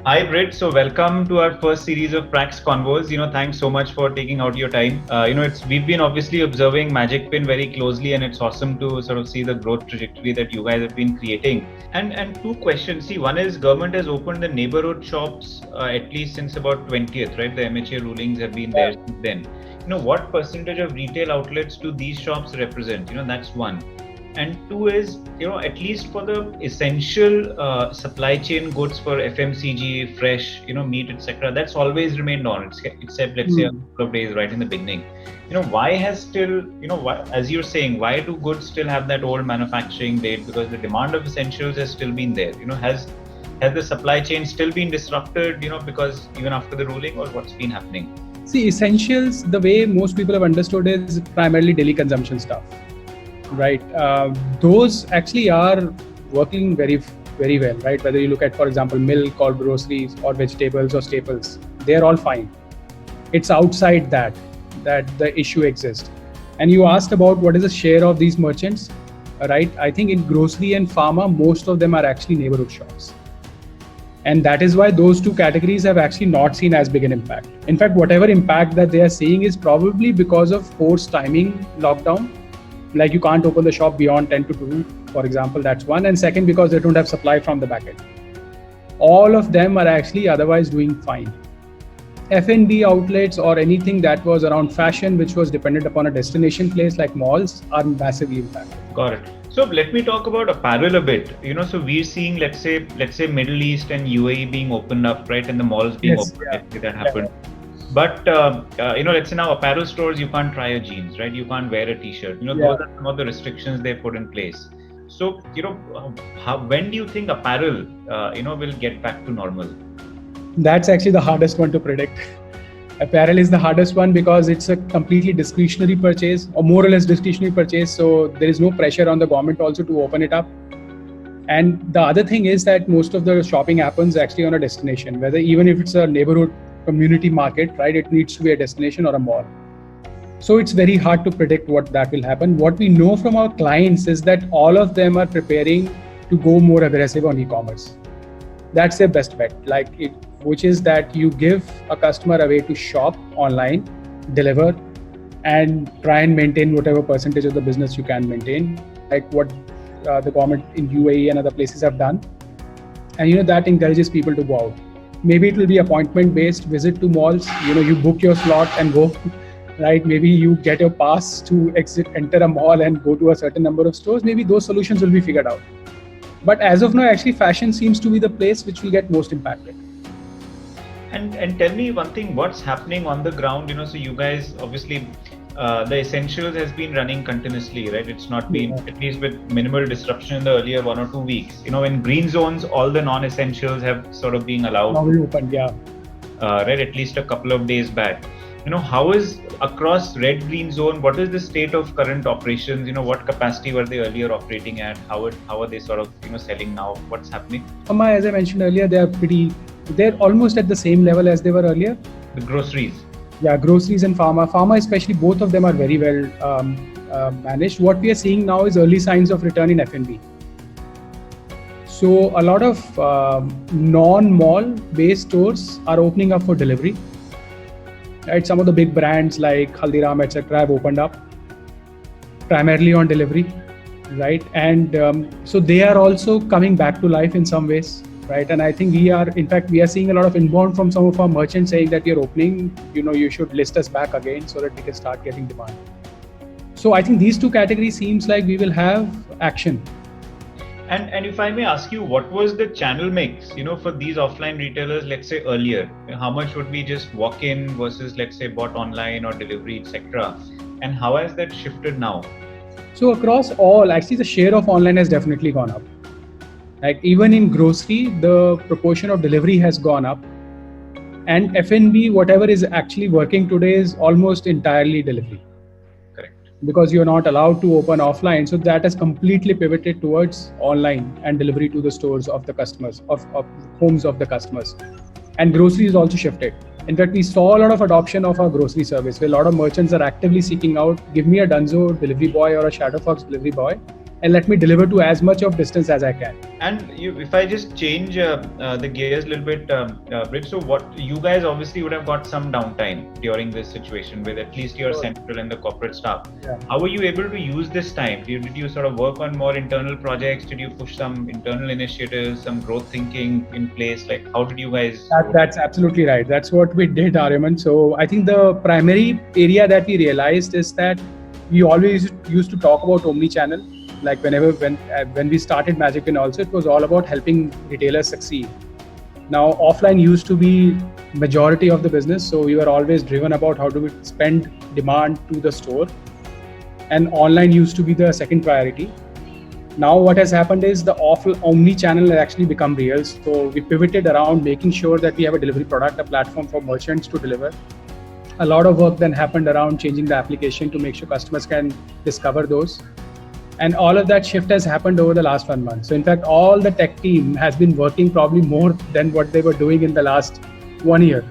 Hi, Brit. So, welcome to our first series of Prax Convos. Thanks so much for taking out your time. It's we've been obviously observing Magic Pin very closely, and it's awesome to sort of see the growth trajectory that you guys have been creating. And two questions. See, one is government has opened the neighborhood shops at least since about 20th, right? The MHA rulings have been there since then. What percentage of retail outlets do these shops represent? That's one. And two is, at least for the essential supply chain goods for FMCG, fresh, meat, etc., that's always remained on, except let's say a couple of days right in the beginning. Why has still, why, as you're saying, why do goods still have that old manufacturing date? Because the demand of essentials has still been there. Has the supply chain still been disrupted, because even after the ruling, or what's been happening? See, essentials, the way most people have understood is primarily daily consumption stuff, right? Those actually are working very, very well, right? Whether you look at, for example, milk or groceries or vegetables or staples, they're all fine. It's outside that the issue exists. And you asked about what is the share of these merchants, right? I think in grocery and pharma, most of them are actually neighborhood shops. And that is why those two categories have actually not seen as big an impact. In fact, whatever impact that they are seeing is probably because of forced timing lockdown. Like you can't open the shop beyond 10 to 2, for example, that's one. And second, because they don't have supply from the back end. All of them are actually otherwise doing fine. F&B outlets or anything that was around fashion, which was dependent upon a destination place like malls, are massively impacted. Got it. So let me talk about apparel a bit. So we're seeing, let's say Middle East and UAE being opened up, right, and the malls being opened. Let's say that happened. Yeah. But let's say now apparel stores, you can't try a jeans, right? You can't wear a T-shirt. Those are some of the restrictions they put in place. So when do you think apparel, will get back to normal? That's actually the hardest one to predict. Apparel is the hardest one because it's a completely discretionary purchase, or more or less discretionary purchase. So there is no pressure on the government also to open it up. And the other thing is that most of the shopping happens actually on a destination, whether even if it's a neighborhood community market, right? It needs to be a destination or a mall. So it's very hard to predict what that will happen. What we know from our clients is that all of them are preparing to go more aggressive on e-commerce. That's their best bet. Which is that you give a customer a way to shop online, deliver, and try and maintain whatever percentage of the business you can maintain, like what the government in UAE and other places have done. And that encourages people to go out. Maybe it will be appointment-based visit to malls. You book your slot and go, right? Maybe you get your pass to enter a mall and go to a certain number of stores. Maybe those solutions will be figured out. But as of now, actually, fashion seems to be the place which will get most impacted. And tell me one thing, what's happening on the ground? So you guys, obviously, the essentials has been running continuously, right? It's not been, at least with minimal disruption in the earlier 1 or 2 weeks. In green zones, all the non-essentials have sort of been allowed. Now we opened, yeah. Right, at least a couple of days back. How is across red green zone, what is the state of current operations? What capacity were they earlier operating at? How are they sort of selling now? What's happening? As I mentioned earlier, they're almost at the same level as they were earlier. The groceries. Yeah, groceries and pharma especially, both of them are very well managed. What we are seeing now is early signs of return in F&B. So a lot of non-mall based stores are opening up for delivery. Right, some of the big brands like Haldiram, etc., have opened up primarily on delivery, right? And so they are also coming back to life in some ways, right? And I think we are seeing a lot of inbound from some of our merchants saying that you're opening, you should list us back again so that we can start getting demand. So I think these two categories seems like we will have action. And if I may ask you, what was the channel mix, for these offline retailers, let's say earlier? How much would we just walk in versus, let's say, bought online or delivery, etc.? And how has that shifted now? So across all, actually, the share of online has definitely gone up. Like even in grocery, the proportion of delivery has gone up. And F&B, whatever is actually working today is almost entirely delivery. Because you're not allowed to open offline. So that has completely pivoted towards online and delivery to the stores of the customers, of homes of the customers. And grocery is also shifted. In fact, we saw a lot of adoption of our grocery service where a lot of merchants are actively seeking out, give me a Dunzo delivery boy or a Shadowfox delivery boy, and let me deliver to as much of distance as I can. And if I just change the gears a little bit, Bridge, so what you guys obviously would have got some downtime during this situation with at least your central and the corporate staff. Yeah. How were you able to use this time? Did you sort of work on more internal projects? Did you push some internal initiatives, some growth thinking in place? Like, how did you guys? That's absolutely right. That's what we did, Aryaman. So I think the primary area that we realized is that we always used to talk about omni-channel. Like when we started Magicpin also, it was all about helping retailers succeed. Now offline used to be majority of the business, so we were always driven about how do we spend demand to the store, and online used to be the second priority. Now what has happened is the omni-channel has actually become real. So we pivoted around making sure that we have a delivery product, a platform for merchants to deliver. A lot of work then happened around changing the application to make sure customers can discover those. And all of that shift has happened over the last 1 month. So in fact, all the tech team has been working probably more than what they were doing in the last 1 year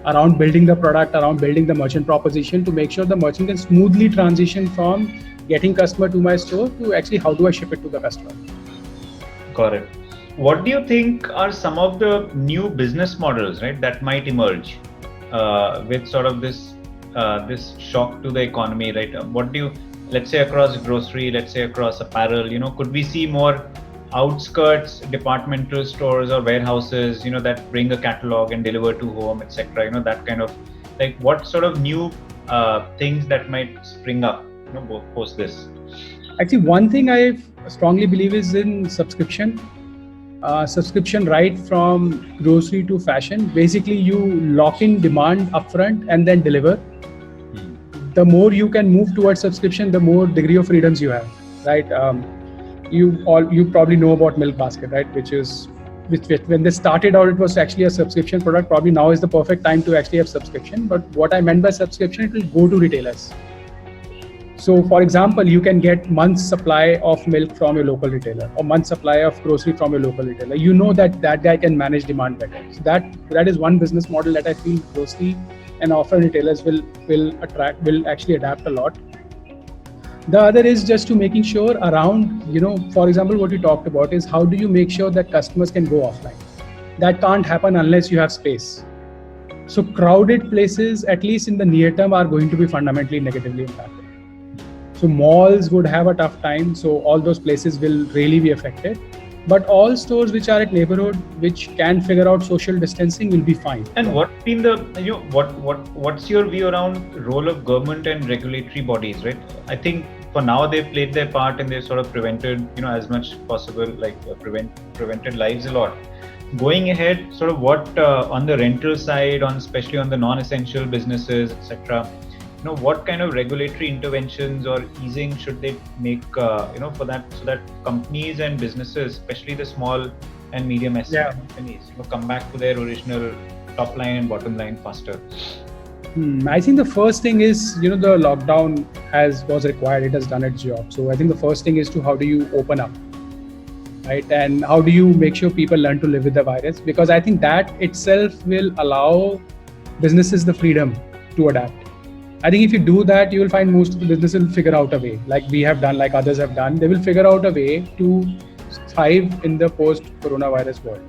around building the product, around building the merchant proposition to make sure the merchant can smoothly transition from getting customer to my store to actually how do I ship it to the customer. Got it. What do you think are some of the new business models, right, that might emerge with sort of this shock to the economy, right? Let's say across grocery, let's say across apparel, could we see more outskirts departmental stores or warehouses, that bring a catalog and deliver to home, etc. That kind of, like, what sort of new things that might spring up, post this? Actually, one thing I strongly believe is in subscription. Subscription right from grocery to fashion. Basically, you lock in demand upfront and then deliver. The more you can move towards subscription, the more degree of freedoms you have, right? You probably know about Milkbasket, right? Which when they started out, it was actually a subscription product. Probably now is the perfect time to actually have subscription. But what I meant by subscription, it will go to retailers. So for example, you can get month's supply of milk from your local retailer or month's supply of grocery from your local retailer. You know that guy can manage demand better. So that is one business model that I feel grocery and offline retailers will actually adapt a lot. The other is just to making sure around, for example, what you talked about is how do you make sure that customers can go offline? That can't happen unless you have space. So crowded places, at least in the near term, are going to be fundamentally negatively impacted. So malls would have a tough time. So all those places will really be affected. But all stores which are at neighborhood, which can figure out social distancing, will be fine. And what's been what's your view around role of government and regulatory bodies, right? I think for now they've played their part and they've sort of prevented, as much possible, like prevented lives a lot. Going ahead, sort of what on the rental side, especially on the non-essential businesses, etc. What kind of regulatory interventions or easing should they make, for that, so that companies and businesses, especially the small and medium SME companies, come back to their original top line and bottom line faster? I think the first thing is, the lockdown was required. It has done its job. So I think the first thing is how do you open up, right? And how do you make sure people learn to live with the virus? Because I think that itself will allow businesses the freedom to adapt. I think if you do that, you will find most of the businesses will figure out a way, like we have done, like others have done. They will figure out a way to thrive in the post-coronavirus world.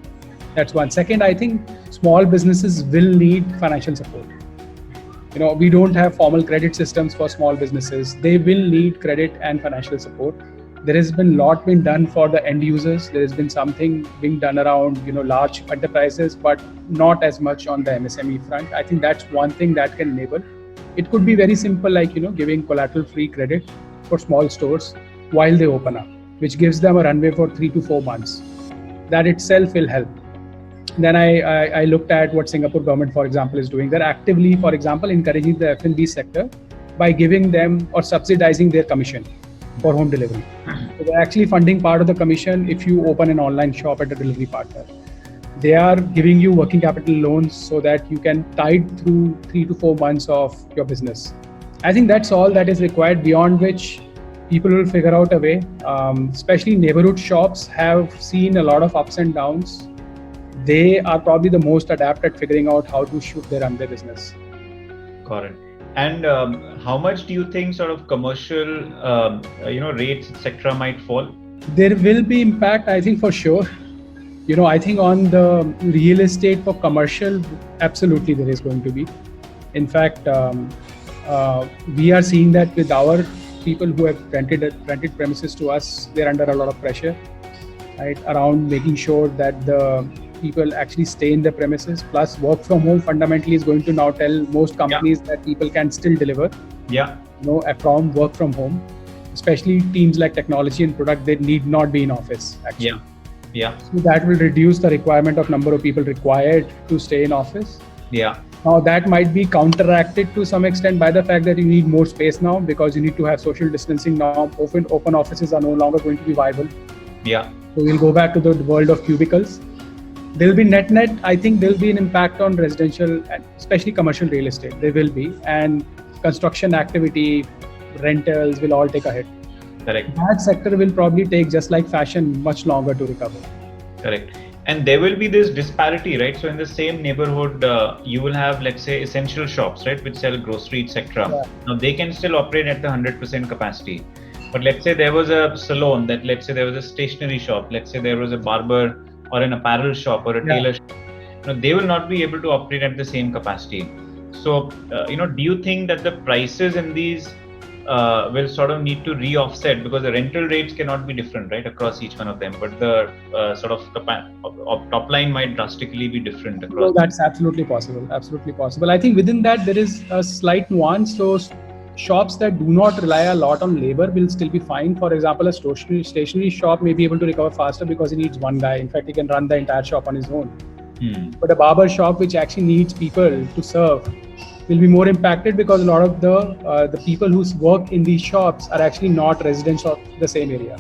That's one. Second, I think small businesses will need financial support. We don't have formal credit systems for small businesses. They will need credit and financial support. There has been a lot being done for the end users. There has been something being done around, large enterprises, but not as much on the MSME front. I think that's one thing that can enable. It could be very simple, like, giving collateral-free credit for small stores while they open up, which gives them a runway for 3 to 4 months. That itself will help. Then I looked at what Singapore government, for example, is doing. They're actively, for example, encouraging the F&B sector by giving them or subsidizing their commission for home delivery. So they're actually funding part of the commission if you open an online shop at a delivery partner. They are giving you working capital loans so that you can tide through 3 to 4 months of your business. I think that's all that is required, beyond which people will figure out a way. Especially neighborhood shops have seen a lot of ups and downs. They are probably the most adept at figuring out how to should they run their business. Got it. And how much do you think sort of commercial, rates, etc., might fall? There will be impact, I think, for sure. I think on the real estate for commercial, absolutely there is going to be. In fact, we are seeing that with our people who have rented premises to us, they're under a lot of pressure, right, around making sure that the people actually stay in the premises. Plus, work from home fundamentally is going to now tell most companies that people can still deliver, Yeah. from work from home. Especially teams like technology and product, they need not be in office actually. Yeah. Yeah. So that will reduce the requirement of number of people required to stay in office. Yeah. Now that might be counteracted to some extent by the fact that you need more space now because you need to have social distancing now. Open offices are no longer going to be viable. Yeah. So we'll go back to the world of cubicles. There'll be net. I think there'll be an impact on residential and especially commercial real estate. There will be, and construction activity, rentals will all take a hit. Correct. That sector will probably take, just like fashion, much longer to recover. Correct. And there will be this disparity, right? So in the same neighborhood, you will have, let's say, essential shops, right, which sell grocery, etc. Yeah. Now they can still operate at the 100% capacity. But let's say there was a salon, let's say there was a stationery shop, let's say there was a barber or an apparel shop or a tailor shop. They will not be able to operate at the same capacity. So, do you think that the prices in these will sort of need to re-offset, because the rental rates cannot be different, right, across each one of them, but the sort of top line might drastically be different across. No, that's absolutely possible. Absolutely possible. I think within that there is a slight nuance. So shops that do not rely a lot on labor will still be fine. For example, a stationery shop may be able to recover faster because he needs one guy. In fact, he can run the entire shop on his own. But a barber shop, which actually needs people to serve, will be more impacted because a lot of the people who work in these shops are actually not residents of the same area.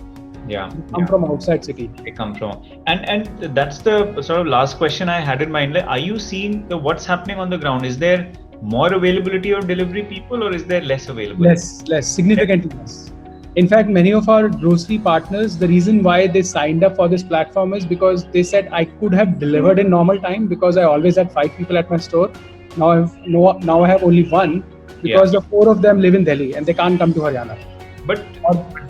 Yeah, they come from outside city. They come from, and that's the sort of last question I had in mind. Like, are you seeing what's happening on the ground? Is there more availability of delivery people, or is there less availability? Less, significantly less. In fact, many of our grocery partners, the reason why they signed up for this platform is because they said, I could have delivered in normal time because I always had 5 people at my store. Now I have only one because the 4 of them live in Delhi and they can't come to Haryana. But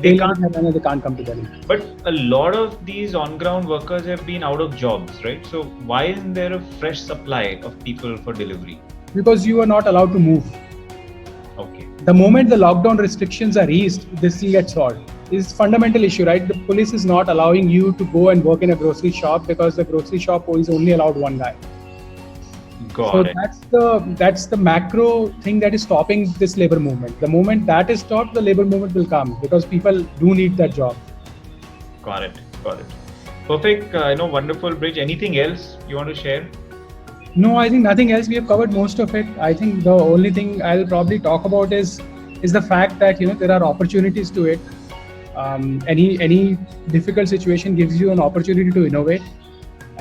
they can't come to Delhi. But a lot of these on-ground workers have been out of jobs, right? So why isn't there a fresh supply of people for delivery? Because you are not allowed to move. Okay. The moment the lockdown restrictions are eased, this will get solved. It's a fundamental issue, right? The police is not allowing you to go and work in a grocery shop because the grocery shop is only allowed one guy. So that's the macro thing that is stopping this labor movement. The moment that is stopped, the labor movement will come because people do need that job. Got it. Perfect. Wonderful, Brij. Anything else you want to share? No, I think nothing else. We have covered most of it. I think the only thing I'll probably talk about is the fact that there are opportunities to it. Any difficult situation gives you an opportunity to innovate.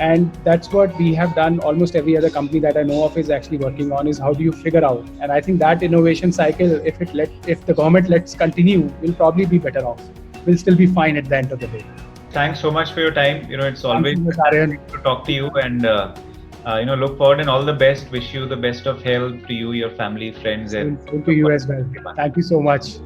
And that's what we have done. Almost every other company that I know of is actually working on is how do you figure out. And I think that innovation cycle, if the government lets continue, will probably be better off. We'll still be fine at the end of the day. Thanks so much for your time. It's always good to talk to you, and look forward and all the best. Wish you the best of health to you, your family, friends, and to you as well. Thank you so much.